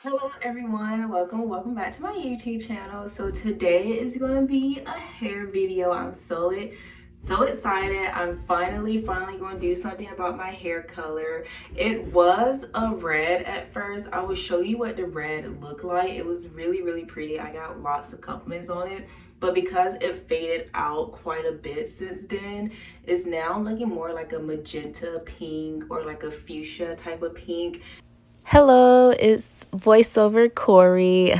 Hello everyone, welcome back to my YouTube channel. So today is going to be a hair video. I'm so excited. I'm finally going to do something about my hair color. It was a red at first. I will show you what the red looked like. It was really pretty. I got lots of compliments on it, but because it faded out quite a bit since then, it's now looking more like a magenta pink or like a fuchsia type of pink. Hello, it's voiceover Corey.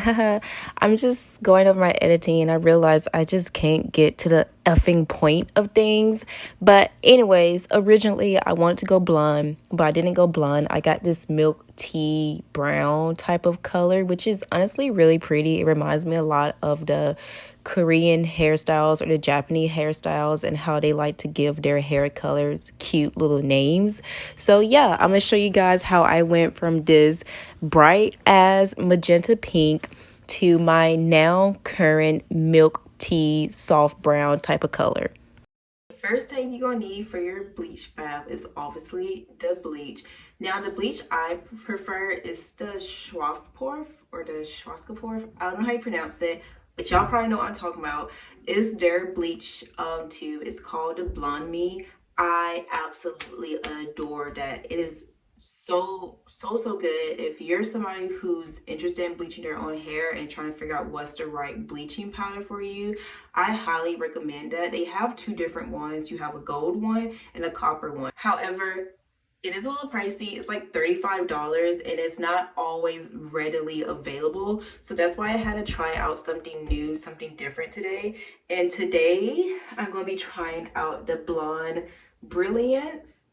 I'm just going over my editing and I realized I just can't get to the effing point of things. But anyways, originally I wanted to go blonde, but I didn't go blonde. I got this milk tea brown type of color, which is honestly really pretty. It reminds me a lot of the Korean hairstyles or the Japanese hairstyles and how they like to give their hair colors cute little names. So yeah, I'm gonna show you guys how I went from this bright as magenta pink to my now current milk tea soft brown type of color. The first thing you're gonna need for your bleach bath is obviously the bleach. Now the bleach I prefer is the Schwarzkopf or the Schwarzkopf. I don't know how you pronounce it, but y'all probably know what I'm talking about. It's their bleach tube. It's called the Blonde Me. I absolutely adore that. It is so good. If you're somebody who's interested in bleaching their own hair and trying to figure out what's the right bleaching powder for you, I highly recommend that. They have two different ones. You have a gold one and a copper one. However, it is a little pricey. It's like $35 and it's not always readily available. So that's why I had to try out something new, something different today. And today I'm going to be trying out the Blonde Brilliance.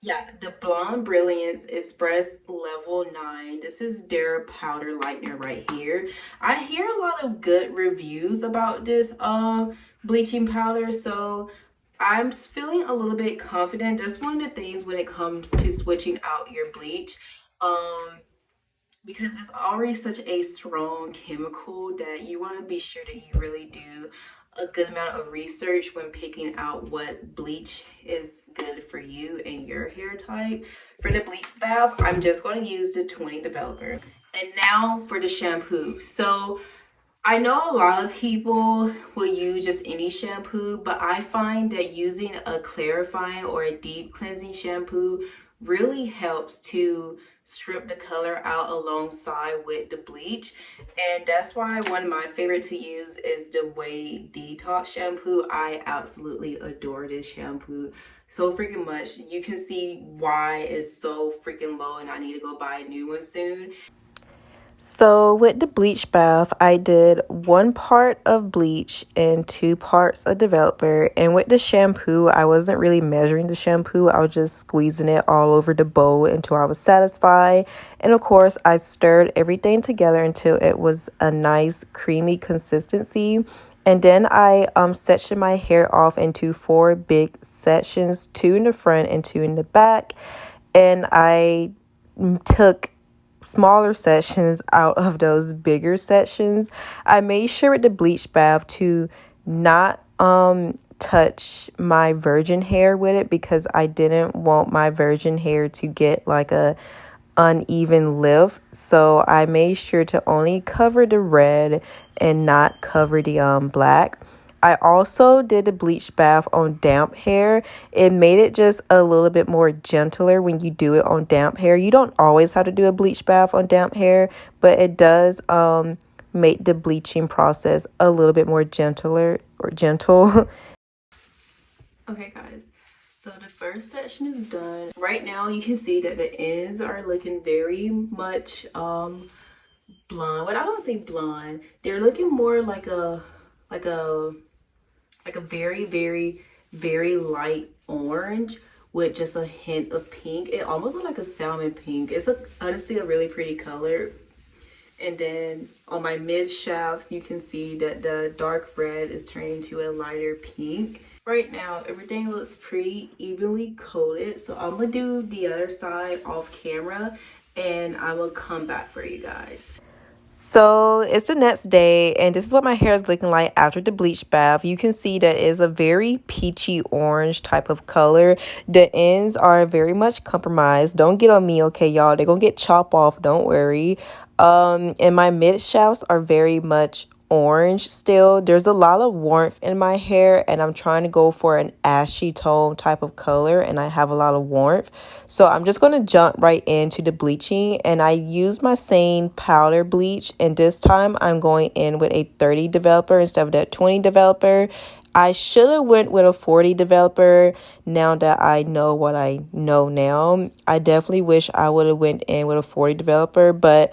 Yeah, the Blonde Brilliance Express Level 9. This is their powder lightener right here. I hear a lot of good reviews about this bleaching powder, so I'm feeling a little bit confident. That's one of the things when it comes to switching out your bleach. Because it's already such a strong chemical that you want to be sure that you really do a good amount of research when picking out what bleach is good for you and your hair type. For the bleach bath, I'm just going to use the 20 developer. And now for the shampoo. So I know a lot of people will use just any shampoo, but I find that using a clarifying or a deep cleansing shampoo really helps to strip the color out alongside with the bleach. And that's why one of my favorite to use is the OUAI Detox shampoo. I absolutely adore this shampoo so freaking much. You can see why it's so freaking low and I need to go buy a new one soon. So with the bleach bath, I did 1 part of bleach and 2 parts of developer. And with the shampoo, I wasn't really measuring the shampoo. I was just squeezing it all over the bowl until I was satisfied. And of course, I stirred everything together until it was a nice creamy consistency. And then I sectioned my hair off into 4 big sections, 2 in the front and 2 in the back. And I took smaller sections out of those bigger sections. I made sure with the bleach bath to not touch my virgin hair with it because I didn't want my virgin hair to get like a uneven lift. So I made sure to only cover the red and not cover the black. I also did a bleach bath on damp hair. It made it just a little bit more gentler when you do it on damp hair. You don't always have to do a bleach bath on damp hair, but it does make the bleaching process a little bit more gentler or gentle. Okay guys, so the first section is done. Right now you can see that the ends are looking very much blonde. But I don't say blonde. They're looking more like a very light orange with just a hint of pink. It almost looks like a salmon pink. It's honestly a really pretty color. And then on my mid shafts, you can see that the dark red is turning to a lighter pink. Right now, everything looks pretty evenly coated. So I'm gonna do the other side off camera and I will come back for you guys. So it's the next day, and this is what my hair is looking like after the bleach bath. You can see that it's a very peachy orange type of color. The ends are very much compromised. Don't get on me, okay, y'all. They're gonna get chopped off, don't worry. And my mid shafts are very much orange still. There's a lot of warmth in my hair, and I'm trying to go for an ashy tone type of color, and I have a lot of warmth. So I'm just going to jump right into the bleaching, and I use my same powder bleach, and this time I'm going in with a 30 developer instead of that 20 developer. I should have went with a 40 developer. Now that I know what I know now, I definitely wish I would have went in with a 40 developer, but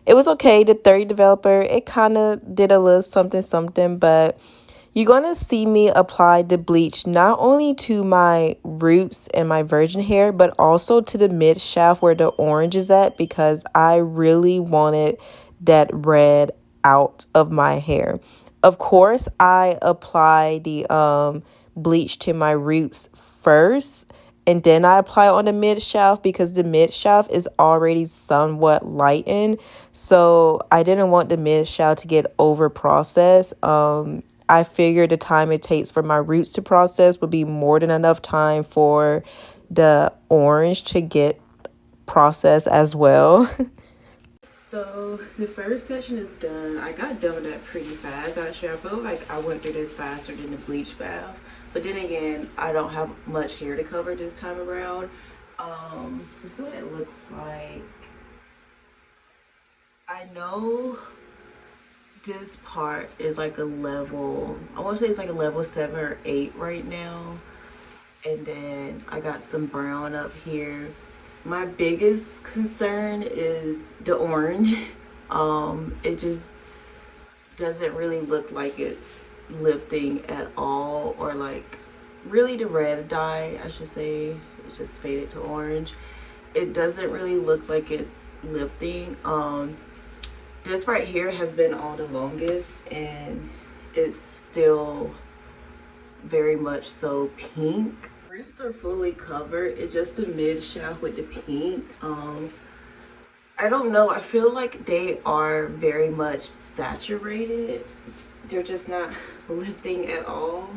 it was okay. The 30 developer, it kind of did a little something something, but you're going to see me apply the bleach not only to my roots and my virgin hair, but also to the mid shaft where the orange is at, because I really wanted that red out of my hair. Of course, I apply the bleach to my roots first, and then I apply on the mid shaft because the mid shaft is already somewhat lightened. So I didn't want the mid shaft to get over processed. I figured the time it takes for my roots to process would be more than enough time for the orange to get processed as well. So the first session is done. I got done with that pretty fast. Actually, I feel like I went through this faster than the bleach bath. But then again, I don't have much hair to cover this time around. This is what it looks like. I know this part is like a level, I want to say it's like a level 7 or 8 right now. And then I got some brown up here. My biggest concern is the orange. It just doesn't really look like it's lifting at all, or like really the red dye, I should say, it just faded to orange. It doesn't really look like it's lifting. This right here has been on the longest, and it's still very much so pink. Roots are fully covered. It's just the mid shaft with the pink. I don't know, I feel like they are very much saturated. They're just not lifting at all.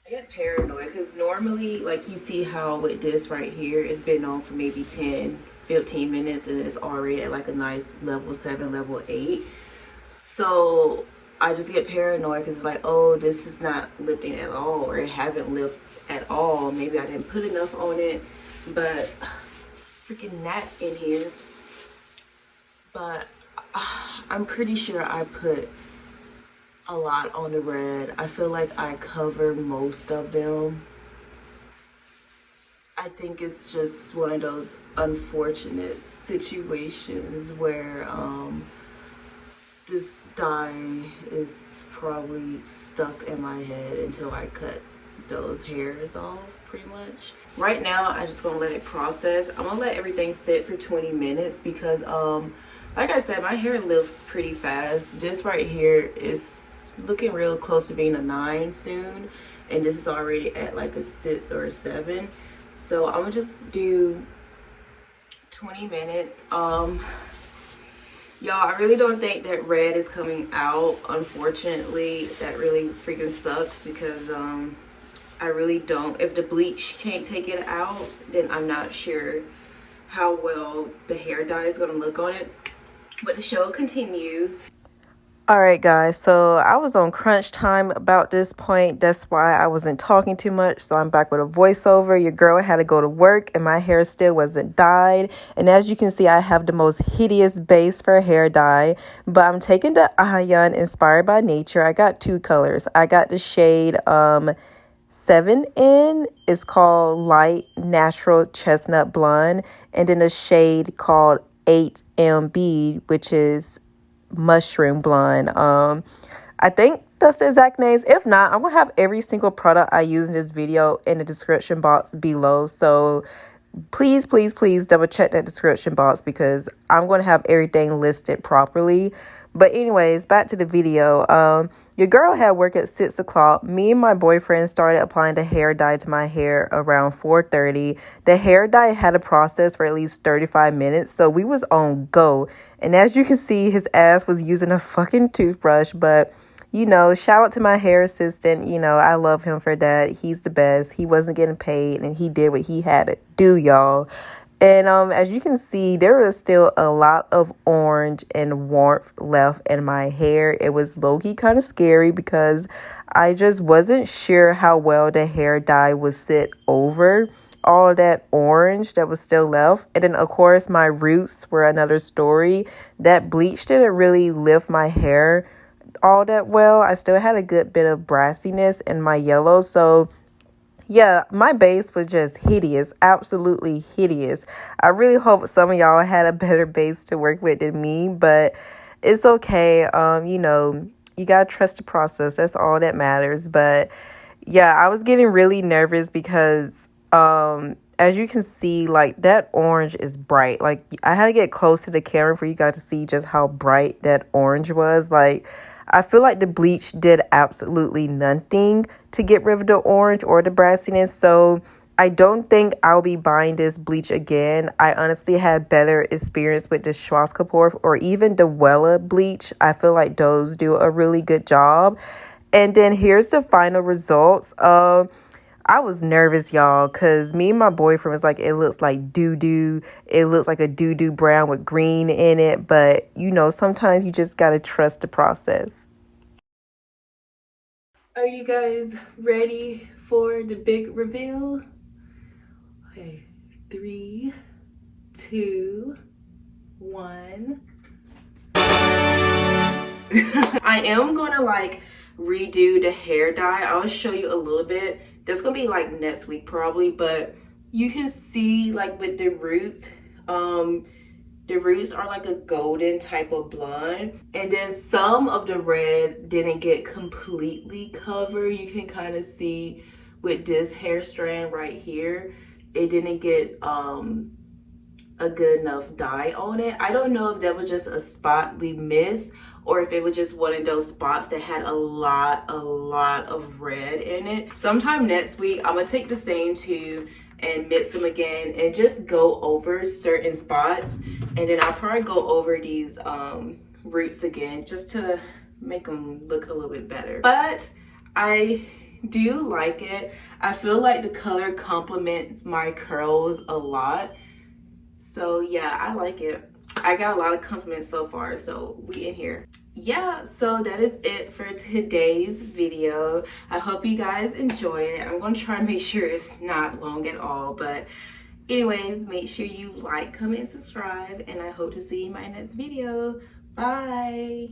I get paranoid because normally, like, you see how with this right here, it's been on for maybe 10-15 minutes and it's already at like a nice level 7, level 8. So I just get paranoid because it's like, oh, this is not lifting at all, or it haven't lifted at all. Maybe I didn't put enough on it, but freaking gnat in here. But I'm pretty sure I put a lot on the red. I feel like I covered most of them. I think it's just one of those unfortunate situations where this dye is probably stuck in my head until I cut those hairs off, pretty much. Right now, I'm just gonna let it process. I'm gonna let everything sit for 20 minutes because like I said, my hair lifts pretty fast. This right here is looking real close to being a 9 soon, and this is already at like a 6 or a 7. So I'm gonna just do 20 minutes. Y'all, I really don't think that red is coming out. Unfortunately, that really freaking sucks because I really don't. If the bleach can't take it out, then I'm not sure how well the hair dye is gonna look on it. But the show continues. All right, guys, so I was on crunch time about this point. That's why I wasn't talking too much. So I'm back with a voiceover. Your girl had to go to work and my hair still wasn't dyed. And as you can see, I have the most hideous base for hair dye. But I'm taking the Ion Inspired by Nature. I got 2 colors. I got the shade 7N. It's called Light Natural Chestnut Blonde. And then a shade called 8MB, which is Mushroom Blonde. I think that's the exact names. If not, I'm gonna have every single product I use in this video in the description box below, so please double check that description box because I'm going to have everything listed properly. But anyways, back to the video. Your girl had work at 6 o'clock. Me and my boyfriend started applying the hair dye to my hair around 4:30. The hair dye had a process for at least 35 minutes, so we was on go. And as you can see, his ass was using a fucking toothbrush, but shout out to my hair assistant. I love him for that. He's the best. He wasn't getting paid and he did what he had to do, y'all. And as you can see, there was still a lot of orange and warmth left in my hair. It was low-key kind of scary because I just wasn't sure how well the hair dye would sit over all that orange that was still left. And then, of course, my roots were another story. That bleach didn't really lift my hair all that well. I still had a good bit of brassiness in my yellow, so yeah, my base was just hideous, absolutely hideous. I really hope some of y'all had a better base to work with than me, but it's okay. You gotta trust the process. That's all that matters. But yeah, I was getting really nervous because as you can see, like, that orange is bright. Like, I had to get close to the camera for you guys to see just how bright that orange was. Like, I feel like the bleach did absolutely nothing to get rid of the orange or the brassiness. So I don't think I'll be buying this bleach again. I honestly had better experience with the Schwarzkopf or even the Wella bleach. I feel like those do a really good job. And then here's the final results. I was nervous, y'all, because me and my boyfriend was like, it looks like doo-doo. It looks like a doo-doo brown with green in it. But, sometimes you just got to trust the process. Are you guys ready for the big reveal? Okay, 3, 2, 1. I am gonna redo the hair dye. I'll show you a little bit. That's gonna be like next week probably, but you can see like with the roots are like a golden type of blonde, and then some of the red didn't get completely covered. You can kind of see with this hair strand right here, it didn't get a good enough dye on it. I don't know if that was just a spot we missed or if it was just one of those spots that had a lot of red in it. Sometime next week, I'm gonna take the same two and mix them again and just go over certain spots, and then I'll probably go over these roots again just to make them look a little bit better. But I do like it. I feel like the color complements my curls a lot. So yeah, I like it. I got a lot of compliments so far, so we in here. Yeah, so that is it for today's video. I hope you guys enjoyed it. I'm gonna try to make sure it's not long at all, but anyways, make sure you like, comment, and subscribe, and I hope to see you in my next video. Bye.